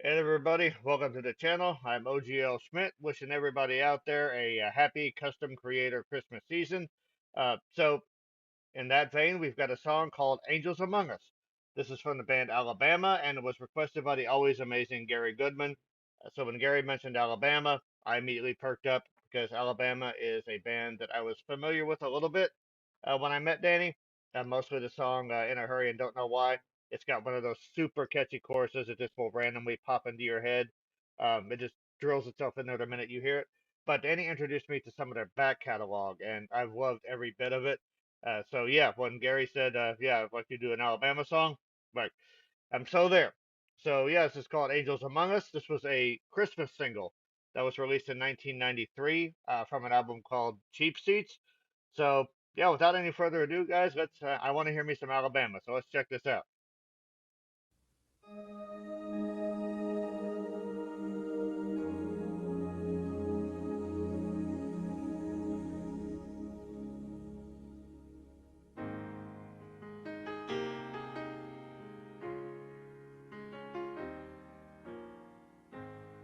Hey everybody, welcome to the channel. I'm OGL Schmitt, wishing everybody out there a happy custom creator Christmas season. So, in that vein, we've got a song called Angels Among Us. This is from the band Alabama, and it was requested by the always amazing Gary Goodman. So, when Gary mentioned Alabama, I immediately perked up because Alabama is a band that I was familiar with a little bit when I met Danny. Mostly the song In a Hurry and Don't Know Why. It's got one of those super catchy choruses that just will randomly pop into your head. It just drills itself in there the minute you hear it. But Danny introduced me to some of their back catalog, and I've loved every bit of it. So yeah, when Gary said, "Yeah, I'd like to do an Alabama song," like I'm so there. So yeah, this is called "Angels Among Us." This was a Christmas single that was released in 1993 from an album called Cheap Seats. So yeah, without any further ado, guys, let's. I want to hear me some Alabama, so let's check this out.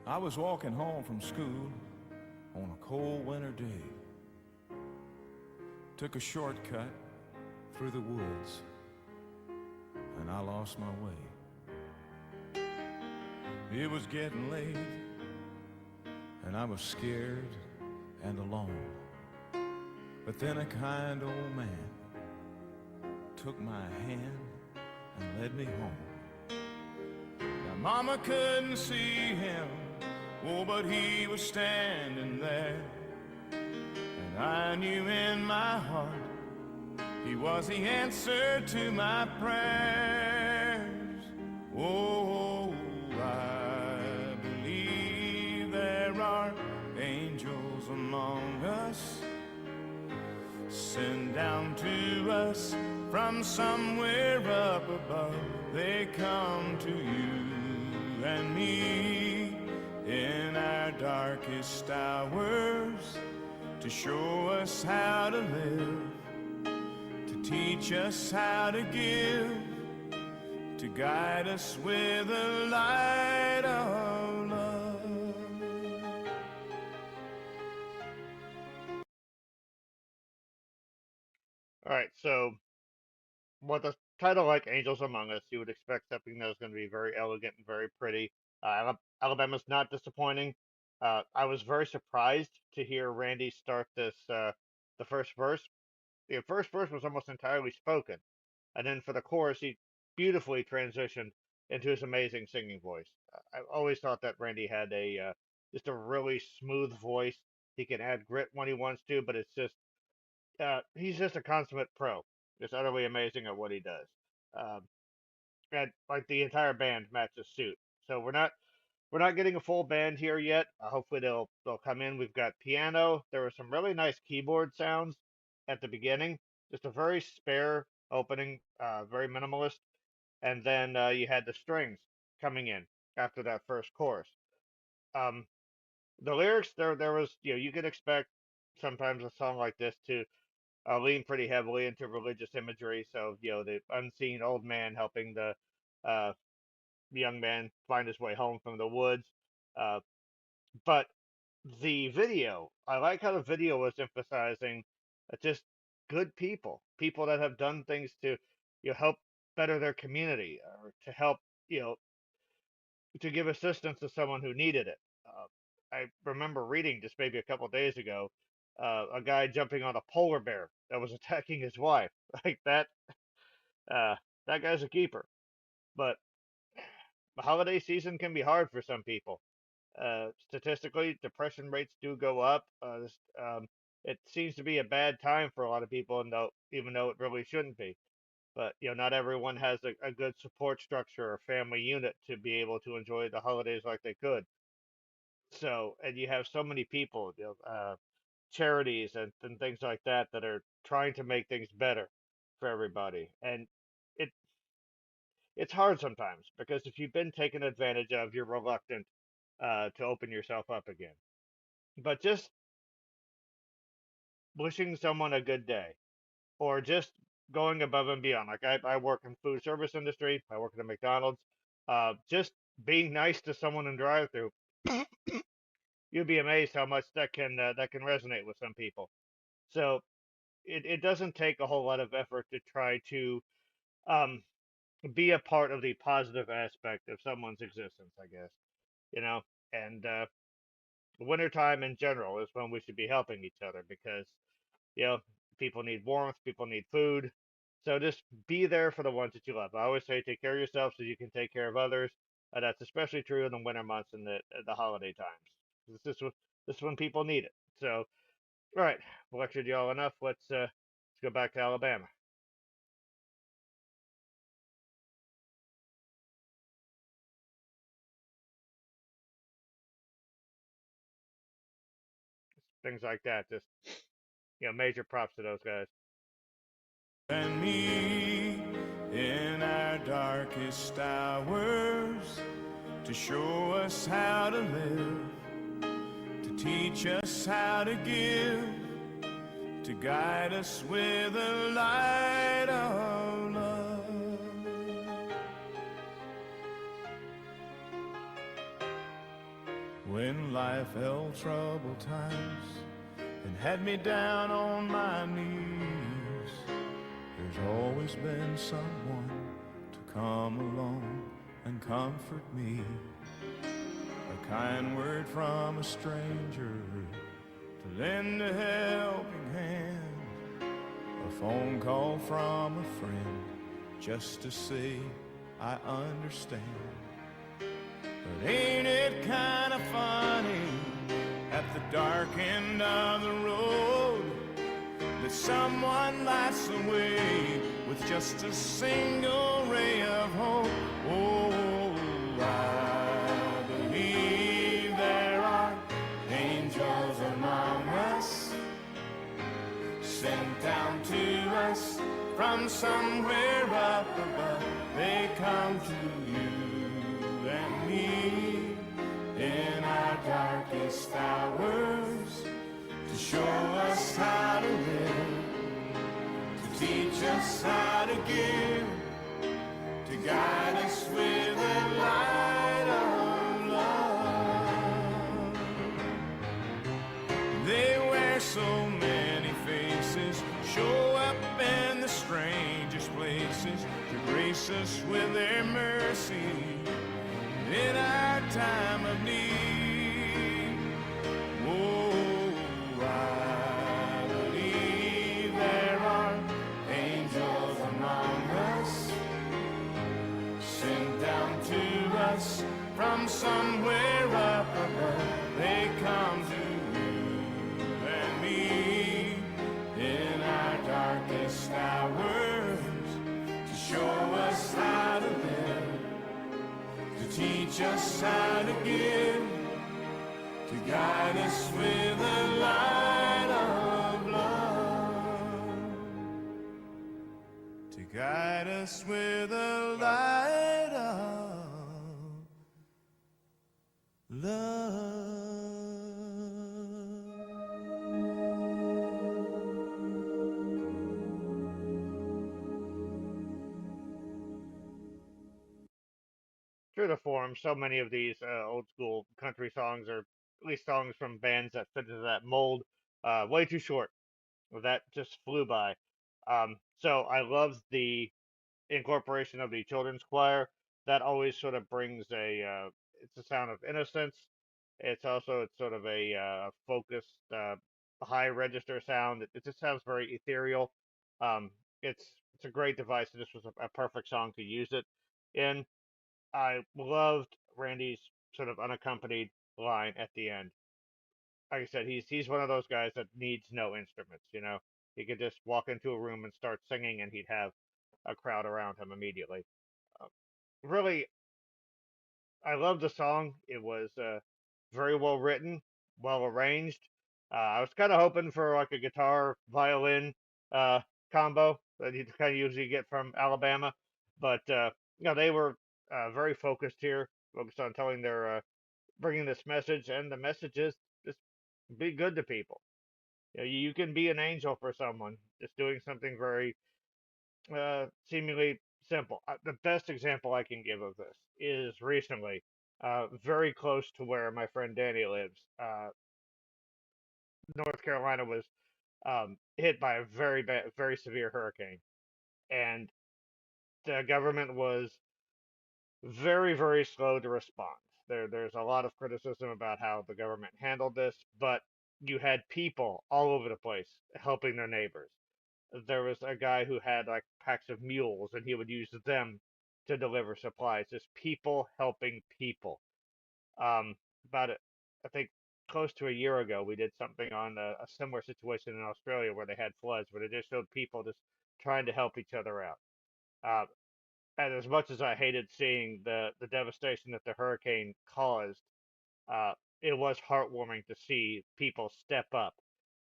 I was walking home from school on a cold winter day. Took a shortcut through the woods, and I lost my way. It was getting late, and I was scared and alone. But then a kind old man took my hand and led me home. Now Mama couldn't see him, oh, but he was standing there. And I knew in my heart he was the answer to my prayers. Oh, I believe there are angels among us, sent down to us from somewhere up above. They come to you and me in our darkest hours to show us how to live, to teach us how to give, to guide us with the light of love. All right, so with a title like "Angels Among Us," you would expect something that was going to be very elegant and very pretty. Alabama's not disappointing. I was very surprised to hear Randy start the first verse. The first verse was almost entirely spoken, and then for the chorus, he beautifully transitioned into his amazing singing voice. I've always thought that Randy had a just a really smooth voice. He can add grit when he wants to, but it's just he's just a consummate pro. Just utterly amazing at what he does. Um, and like the entire band matches suit. So we're not getting a full band here yet. Hopefully they'll come in. We've got piano. There were some really nice keyboard sounds at the beginning. Just a very spare opening, very minimalist. And then you had the strings coming in after that first chorus. Um, the lyrics there was you could expect sometimes a song like this to lean pretty heavily into religious imagery. So the unseen old man helping uh, the young man find his way home from the woods. Uh, but the video, I like how the video was emphasizing just good people, people that have done things to help better their community or to help you know to give assistance to someone who needed it. I remember reading just maybe a couple days ago a guy jumping on a polar bear that was attacking his wife. Like that, uh, that guy's a keeper. But the holiday season can be hard for some people. Statistically, depression rates do go up. It seems to be a bad time for a lot of people, and even though it really shouldn't be. But not everyone has a good support structure or family unit to be able to enjoy the holidays like they could. So, and you have so many people, charities and things like that that are trying to make things better for everybody. And it it's hard sometimes because if you've been taken advantage of, you're reluctant to open yourself up again. But just wishing someone a good day or just going above and beyond. Like I work in food service industry. I work at a McDonald's. Just being nice to someone in drive-through, you'd be amazed how much that can resonate with some people. So it doesn't take a whole lot of effort to try to um, be a part of the positive aspect of someone's existence, I guess. You know, and wintertime in general is when we should be helping each other because you know people need warmth, people need food. So just be there for the ones that you love. I always say take care of yourself so you can take care of others. That's especially true in the winter months and the holiday times. This is when people need it. So, all right, lectured y'all enough. Let's go back to Alabama. Things like that. Just major props to those guys. And me in our darkest hours to show us how to live, to teach us how to give, to guide us with a light of love. When life held troubled times and had me down on my knees, there's always been someone to come along and comfort me. A kind word from a stranger to lend a helping hand, a phone call from a friend just to say I understand. But ain't it kind of funny at the dark end of the road that someone lights the way with just a single ray of hope? Oh, I believe there are angels among us, sent down to us from somewhere up above. They come to you and me in our darkest hours to show us how to live, to teach us how to give, to guide us with a light of love. They wear so many faces, show up in the strangest places to grace us with their mercy in our time of need. Oh, I believe there are angels among us, sent down to us from somewhere up above. They come to you and me in our darkest hours to show us how to live, to teach us how to give, to guide us with a light of love, to guide us with a light of love. True to form, so many of these old school country songs, or at least songs from bands that fit into that mold, way too short. Well, that just flew by. So I love the incorporation of the children's choir. That always sort of brings it's a sound of innocence. It's sort of a focused, high register sound. It just sounds very ethereal. Um, it's a great device, and this was a perfect song to use it in. I loved Randy's sort of unaccompanied line at the end. Like I said, he's one of those guys that needs no instruments. He could just walk into a room and start singing, and he'd have a crowd around him immediately. Uh, Really, I love the song. It was very well written, well arranged. I was kind of hoping for like a guitar violin uh, combo that you kind of usually get from Alabama, but they were very focused here, focused on telling bringing this message, and the message is just be good to people. You can be an angel for someone, just doing something very seemingly simple. The best example I can give of this is recently. very close to where my friend Danny lives. North Carolina was hit by a very bad, very severe hurricane, and the government was very, very slow to respond. There's a lot of criticism about how the government handled this, but you had people all over the place helping their neighbors. There was a guy who had like packs of mules, and he would use them to deliver supplies. Just people helping people. Um, about it, I think close to a year ago, we did something on a similar situation in Australia where they had floods, where they just showed people just trying to help each other out. Uh, and as much as I hated seeing the devastation that the hurricane caused, uh, it was heartwarming to see people step up.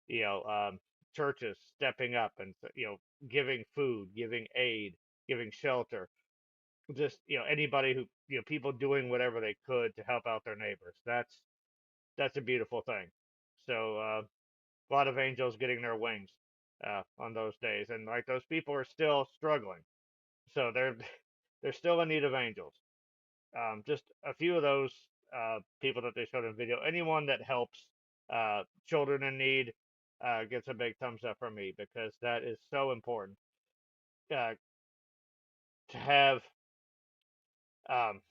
You know, churches stepping up and giving food, giving aid, giving shelter. Just anybody who people doing whatever they could to help out their neighbors. That's a beautiful thing. So a lot of angels getting their wings on those days, and like those people are still struggling. So they're they're still in need of angels. Just a few of those people that they showed in video. Anyone that helps children in need gets a big thumbs up from me because that is so important uh, to have um,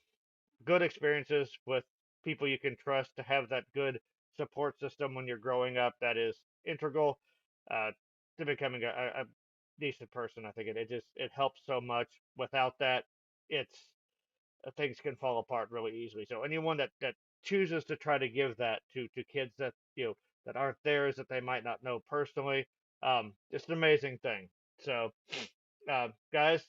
good experiences with people you can trust, to have that good support system when you're growing up. That is integral uh, to becoming a decent person. I think it helps so much. Without that, it's things can fall apart really easily. So anyone that chooses to try to give that to kids that that aren't theirs, that they might not know personally, it's an amazing thing. So guys,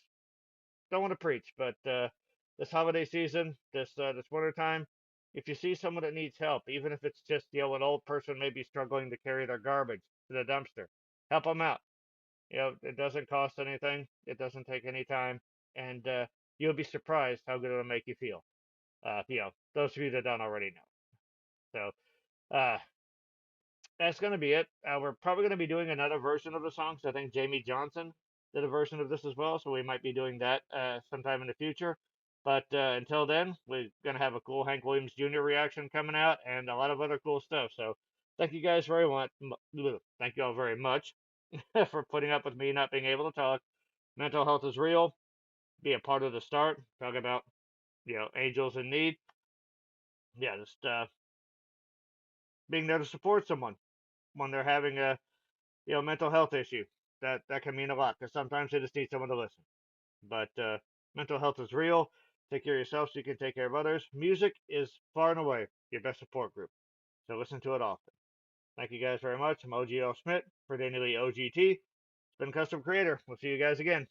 don't want to preach, but this holiday season, this winter time, if you see someone that needs help, even if it's just an old person maybe struggling to carry their garbage to the dumpster, help them out. It doesn't cost anything. It doesn't take any time, and you'll be surprised how good it'll make you feel. Those of you that don't already know. So that's going to be it. We're probably going to be doing another version of the song. So I think Jamie Johnson did a version of this as well. So we might be doing that sometime in the future. But until then, we're going to have a cool Hank Williams Jr. reaction coming out and a lot of other cool stuff. So thank you guys very much. Thank you all very much for putting up with me not being able to talk. Mental health is real. Be a part of the start. Talk about angels in need. Yeah, just being there to support someone when they're having a mental health issue. That can mean a lot because sometimes they just need someone to listen. But mental health is real. Take care of yourself so you can take care of others. Music is far and away your best support group. So listen to it often. Thank you guys very much. I'm OGL Schmitt for Daily OGT. It's been Custom Creator. We'll see you guys again.